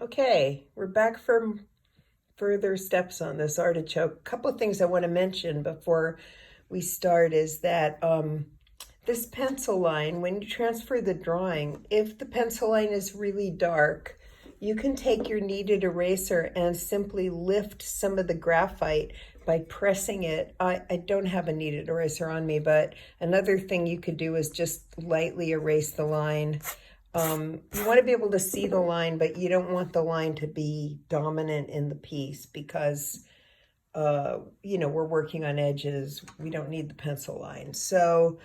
Okay, we're back for further steps on this artichoke. A couple of things I want to mention before we start is that this pencil line, when you transfer the drawing, if the pencil line is really dark, you can take your kneaded eraser and simply lift some of the graphite by pressing it. I don't have a kneaded eraser on me, but another thing you could do is just lightly erase the line. You want to be able to see the line, but you don't want the line to be dominant in the piece because, we're working on edges. We don't need the pencil line. So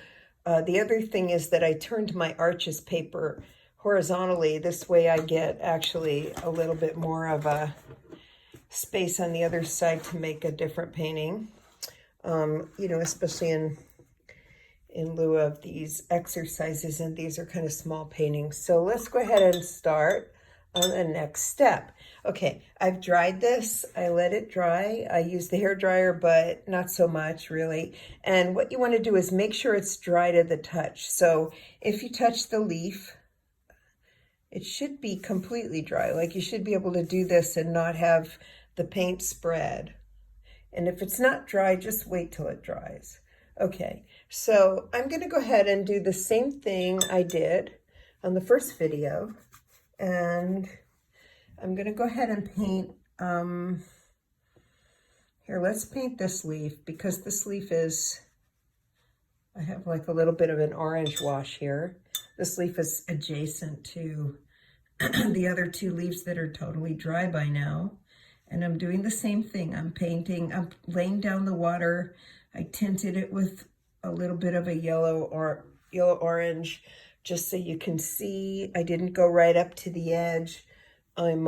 the other thing is that I turned my Arches paper horizontally. This way I get actually a little bit more of a space on the other side to make a different painting, especially in lieu of these exercises, and these are kind of small paintings. So let's go ahead and start on the next step. Okay, I've dried this. I let it dry. I use the hair dryer, but not so much really. And what you want to do is make sure it's dry to the touch. So if you touch the leaf, it should be completely dry. Like you should be able to do this and not have the paint spread. And if it's not dry, just wait till it dries. Okay, so I'm going to go ahead and do the same thing I did on the first video. And I'm going to go ahead and paint, here, let's paint this leaf because this leaf is, I have like a little bit of an orange wash here. This leaf is adjacent to the other two leaves that are totally dry by now. And I'm doing the same thing. I'm laying down the water. I tinted it with a little bit of a yellow or orange, just so you can see. I didn't go right up to the edge. I'm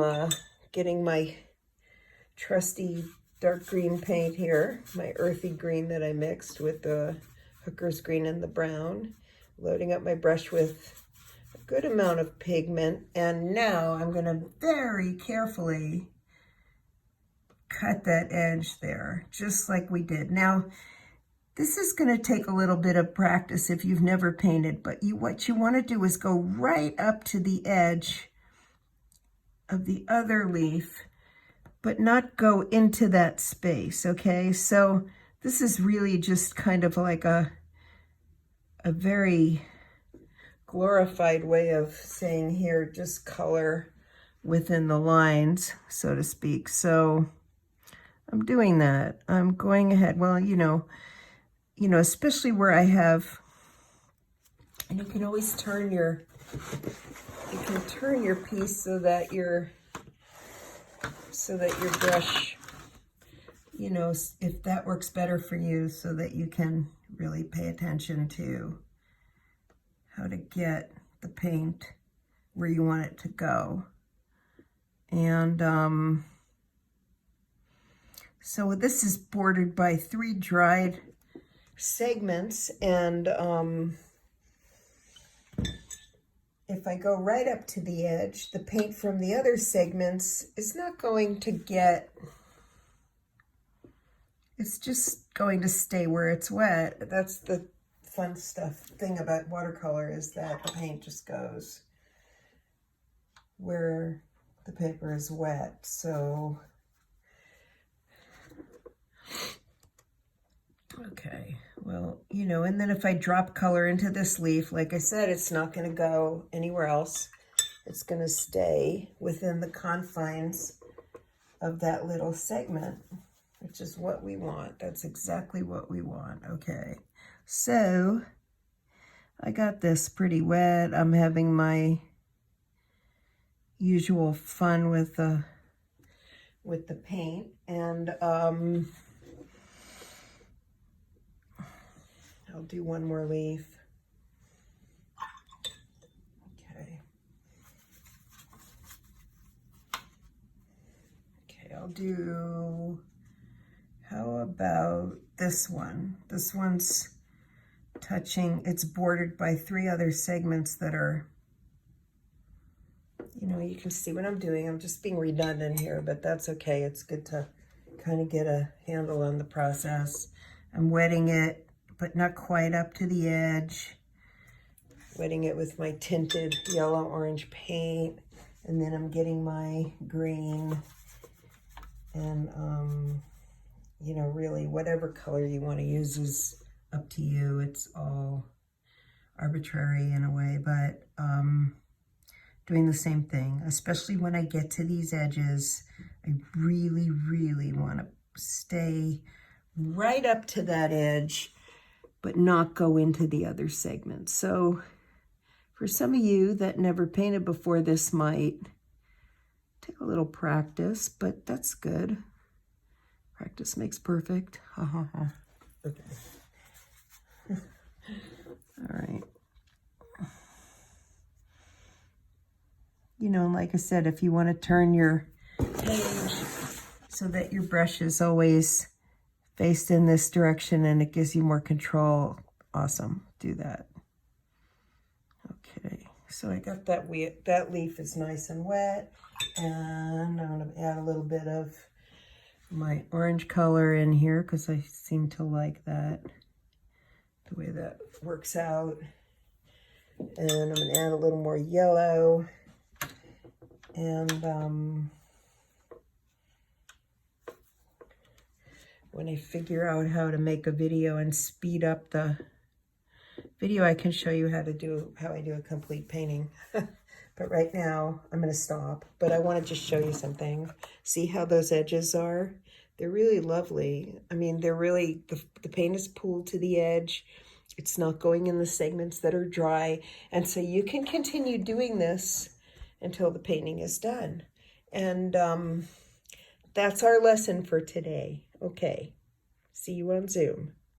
getting my trusty dark green paint here, my earthy green that I mixed with the hooker's green and the brown. Loading up my brush with a good amount of pigment. And now I'm gonna very carefully cut that edge there, just like we did. Now, this is going to take a little bit of practice if you've never painted, but what you want to do is go right up to the edge of the other leaf, but not go into that space, okay? So this is really just kind of like a very glorified way of saying here, just color within the lines, so to speak. So I'm doing that. I'm going ahead. Well, especially where I have, and you can always turn your piece so that your brush, if that works better for you, so that you can really pay attention to how to get the paint where you want it to go. And so this is bordered by 3 dried segments, and if I go right up to the edge, the paint from the other segments is not going to get, it's just going to stay where it's wet. That's the fun thing about watercolor, is that the paint just goes where the paper is wet. So okay, well, and then if I drop color into this leaf, like I said, it's not going to go anywhere else. It's going to stay within the confines of that little segment, which is what we want. That's exactly what we want. Okay, so I got this pretty wet. I'm having my usual fun with the paint, and I'll do one more leaf. Okay. Okay, I'll do, how about this one? This one's touching, it's bordered by 3 other segments that are, you can see what I'm doing. I'm just being redundant here, but that's okay. It's good to kind of get a handle on the process. I'm wetting it, but not quite up to the edge. Wetting it with my tinted yellow orange paint. And then I'm getting my green and, you know, really whatever color you want to use is up to you. It's all arbitrary in a way, but doing the same thing, especially when I get to these edges, I really, really want to stay right up to that edge, but not go into the other segments. So for some of you that never painted before, this might take a little practice, but that's good. Practice makes perfect. Ha ha ha. Okay. All right. You know, like I said, if you want to turn your page so that your brush is always faced in this direction and it gives you more control, awesome, do that. Okay, so I got that leaf is nice and wet, and I'm going to add a little bit of my orange color in here because I seem to like that, the way that works out. And I'm going to add a little more yellow. And when I figure out how to make a video and speed up the video, I can show you how I do a complete painting. But right now I'm going to stop. But I want to just show you something. See how those edges are? They're really lovely. I mean, they're really, the paint is pulled to the edge. It's not going in the segments that are dry. And so you can continue doing this until the painting is done. And that's our lesson for today. Okay, see you on Zoom.